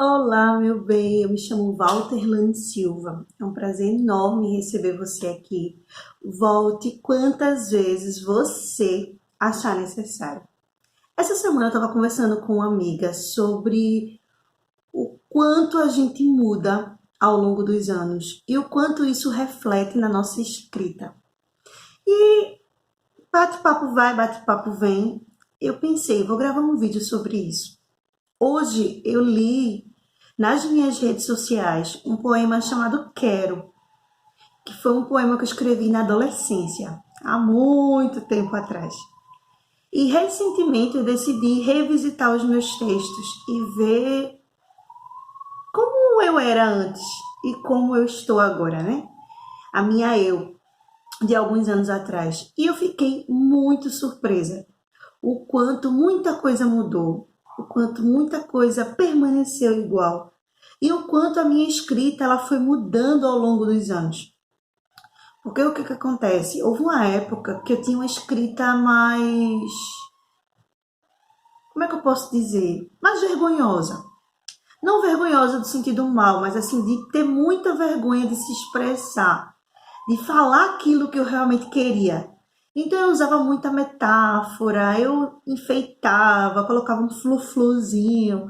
Olá, meu bem, eu me chamo Walterlane Silva. É um prazer enorme receber você aqui. Volte quantas vezes você achar necessário. Essa semana eu estava conversando com uma amiga sobre o quanto a gente muda ao longo dos anos e o quanto isso reflete na nossa escrita. E bate-papo vai, bate-papo vem. Eu pensei, vou gravar um vídeo sobre isso. Hoje eu li nas minhas redes sociais um poema chamado Quero, que foi um poema que eu escrevi na adolescência, há muito tempo atrás. E recentemente eu decidi revisitar os meus textos e ver como eu era antes e como eu estou agora, né? A minha eu de alguns anos atrás. E eu fiquei muito surpresa o quanto muita coisa mudou, o quanto muita coisa permaneceu igual e o quanto a minha escrita ela foi mudando ao longo dos anos. Porque o que acontece? Houve uma época que eu tinha uma escrita mais, como é que eu posso dizer? Mais vergonhosa. Não vergonhosa do sentido mal, mas assim, de ter muita vergonha de se expressar, de falar aquilo que eu realmente queria. Então eu usava muita metáfora, eu enfeitava, colocava um flu-fluzinho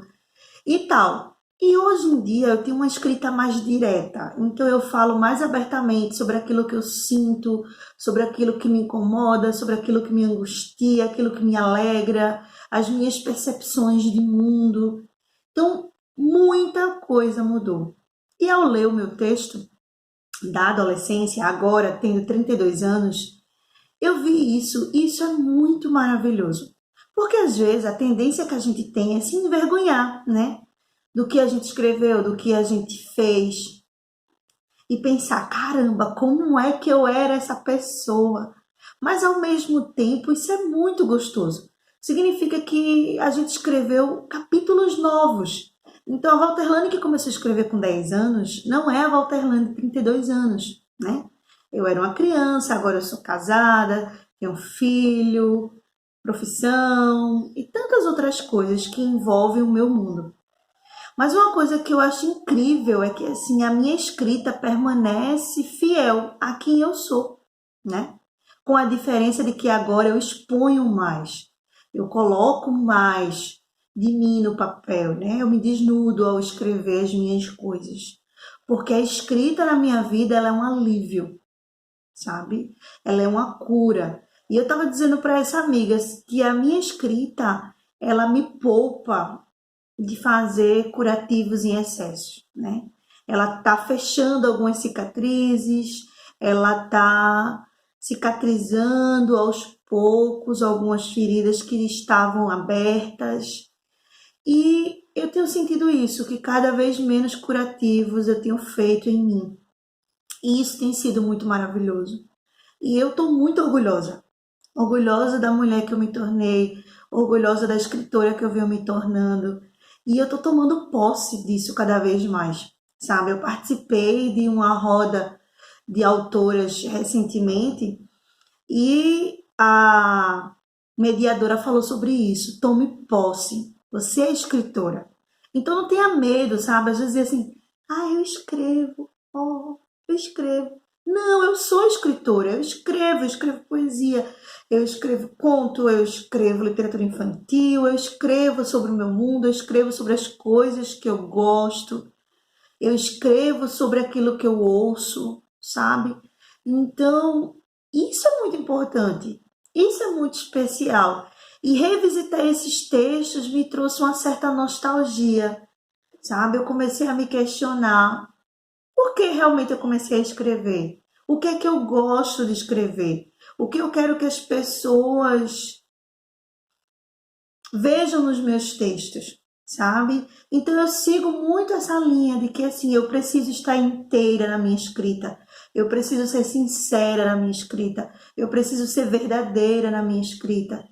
e tal. E hoje em dia eu tenho uma escrita mais direta, então eu falo mais abertamente sobre aquilo que eu sinto, sobre aquilo que me incomoda, sobre aquilo que me angustia, aquilo que me alegra, as minhas percepções de mundo. Então, muita coisa mudou. E ao ler o meu texto da adolescência, agora tendo 32 anos, eu vi isso e isso é muito maravilhoso. Porque às vezes a tendência que a gente tem é se envergonhar, né? Do que a gente escreveu, do que a gente fez. E pensar, caramba, como é que eu era essa pessoa? Mas ao mesmo tempo, isso é muito gostoso. Significa que a gente escreveu capítulos novos. Então, a Walterlane que começou a escrever com 10 anos não é a Walterlane de 32 anos, né? Eu era uma criança, agora eu sou casada, tenho um filho, profissão e tantas outras coisas que envolvem o meu mundo. Mas uma coisa que eu acho incrível é que assim a minha escrita permanece fiel a quem eu sou, né? Com a diferença de que agora eu exponho mais, eu coloco mais de mim no papel, né? Eu me desnudo ao escrever as minhas coisas, porque a escrita na minha vida ela é um alívio, sabe? Ela é uma cura. E eu estava dizendo para essa amiga que a minha escrita ela me poupa de fazer curativos em excesso, né? Ela tá fechando algumas cicatrizes, ela tá cicatrizando aos poucos algumas feridas que estavam abertas. E eu tenho sentido isso, que cada vez menos curativos eu tenho feito em mim. E isso tem sido muito maravilhoso. E eu estou muito orgulhosa. Orgulhosa da mulher que eu me tornei, orgulhosa da escritora que eu venho me tornando. E eu estou tomando posse disso cada vez mais, sabe? Eu participei de uma roda de autoras recentemente e a mediadora falou sobre isso. Tome posse. Você é escritora. Então não tenha medo, sabe? Às vezes assim, eu escrevo, eu escrevo. Não, eu sou escritora, eu escrevo poesia, eu escrevo conto, eu escrevo literatura infantil, eu escrevo sobre o meu mundo, eu escrevo sobre as coisas que eu gosto, eu escrevo sobre aquilo que eu ouço, sabe? Então, isso é muito importante, isso é muito especial. E revisitar esses textos me trouxe uma certa nostalgia, sabe? Eu comecei a me questionar por que realmente eu comecei a escrever? O que é que eu gosto de escrever? O que eu quero que as pessoas vejam nos meus textos, sabe? Então eu sigo muito essa linha de que assim, eu preciso estar inteira na minha escrita. Eu preciso ser sincera na minha escrita. Eu preciso ser verdadeira na minha escrita.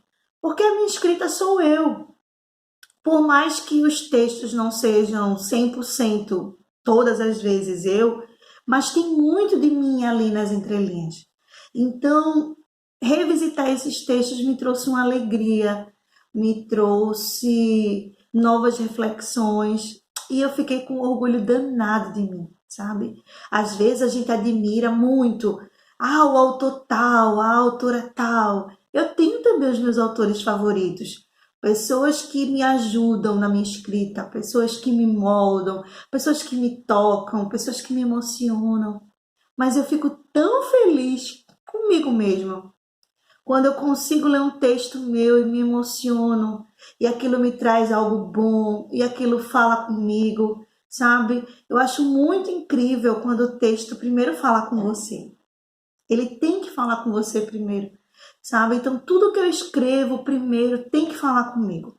Porque a minha escrita sou eu. Por mais que os textos não sejam 100% todas as vezes eu, mas tem muito de mim ali nas entrelinhas. Então, revisitar esses textos me trouxe uma alegria, me trouxe novas reflexões. E eu fiquei com um orgulho danado de mim, sabe? Às vezes a gente admira muito, o autor tal, a autora tal. Eu tenho também os meus autores favoritos. Pessoas que me ajudam na minha escrita, pessoas que me moldam, pessoas que me tocam, pessoas que me emocionam. Mas eu fico tão feliz comigo mesma quando eu consigo ler um texto meu e me emociono, e aquilo me traz algo bom, e aquilo fala comigo, sabe? Eu acho muito incrível quando o texto primeiro fala com você. Ele tem que falar com você primeiro, sabe? Então tudo que eu escrevo primeiro tem que falar comigo.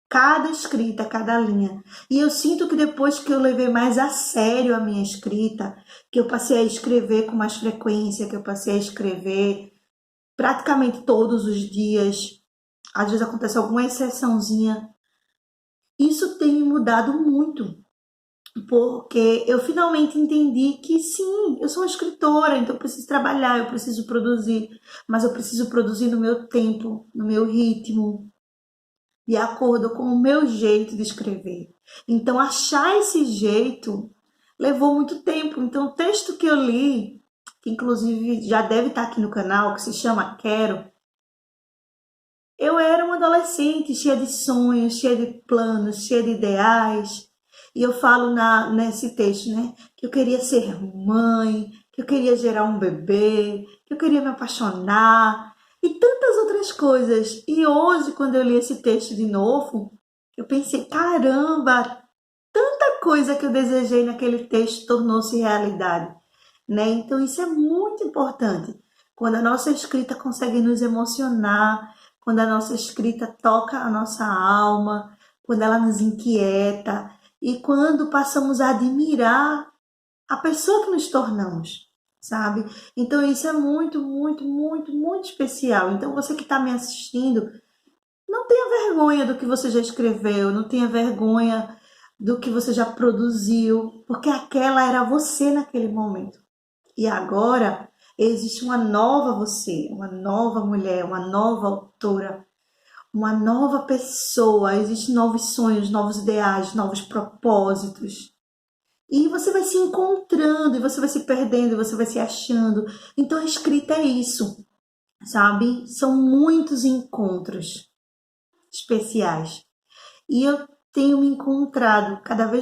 Cada escrita, cada linha. E eu sinto que depois que eu levei mais a sério a minha escrita, que eu passei a escrever com mais frequência, que eu passei a escrever praticamente todos os dias, às vezes acontece alguma exceçãozinha, isso tem me mudado muito, porque eu finalmente entendi que sim, eu sou uma escritora, então eu preciso trabalhar, eu preciso produzir, mas eu preciso produzir no meu tempo, no meu ritmo, de acordo com o meu jeito de escrever. Então achar esse jeito levou muito tempo. Então o texto que eu li, que inclusive já deve estar aqui no canal, que se chama Quero, eu era uma adolescente cheia de sonhos, cheia de planos, cheia de ideais. E eu falo nesse texto, né? Que eu queria ser mãe, que eu queria gerar um bebê, que eu queria me apaixonar e tantas outras coisas. E hoje, quando eu li esse texto de novo, eu pensei, caramba, tanta coisa que eu desejei naquele texto tornou-se realidade, né? Então isso é muito importante. Quando a nossa escrita consegue nos emocionar, quando a nossa escrita toca a nossa alma, quando ela nos inquieta e quando passamos a admirar a pessoa que nos tornamos, sabe? Então isso é muito, muito, muito, muito especial. Então você que está me assistindo, não tenha vergonha do que você já escreveu, não tenha vergonha do que você já produziu, porque aquela era você naquele momento. E agora existe uma nova você, uma nova mulher, uma nova autora, uma nova pessoa, existem novos sonhos, novos ideais, novos propósitos. E você vai se encontrando, e você vai se perdendo, e você vai se achando. Então a escrita é isso, sabe? São muitos encontros especiais. E eu tenho me encontrado cada vez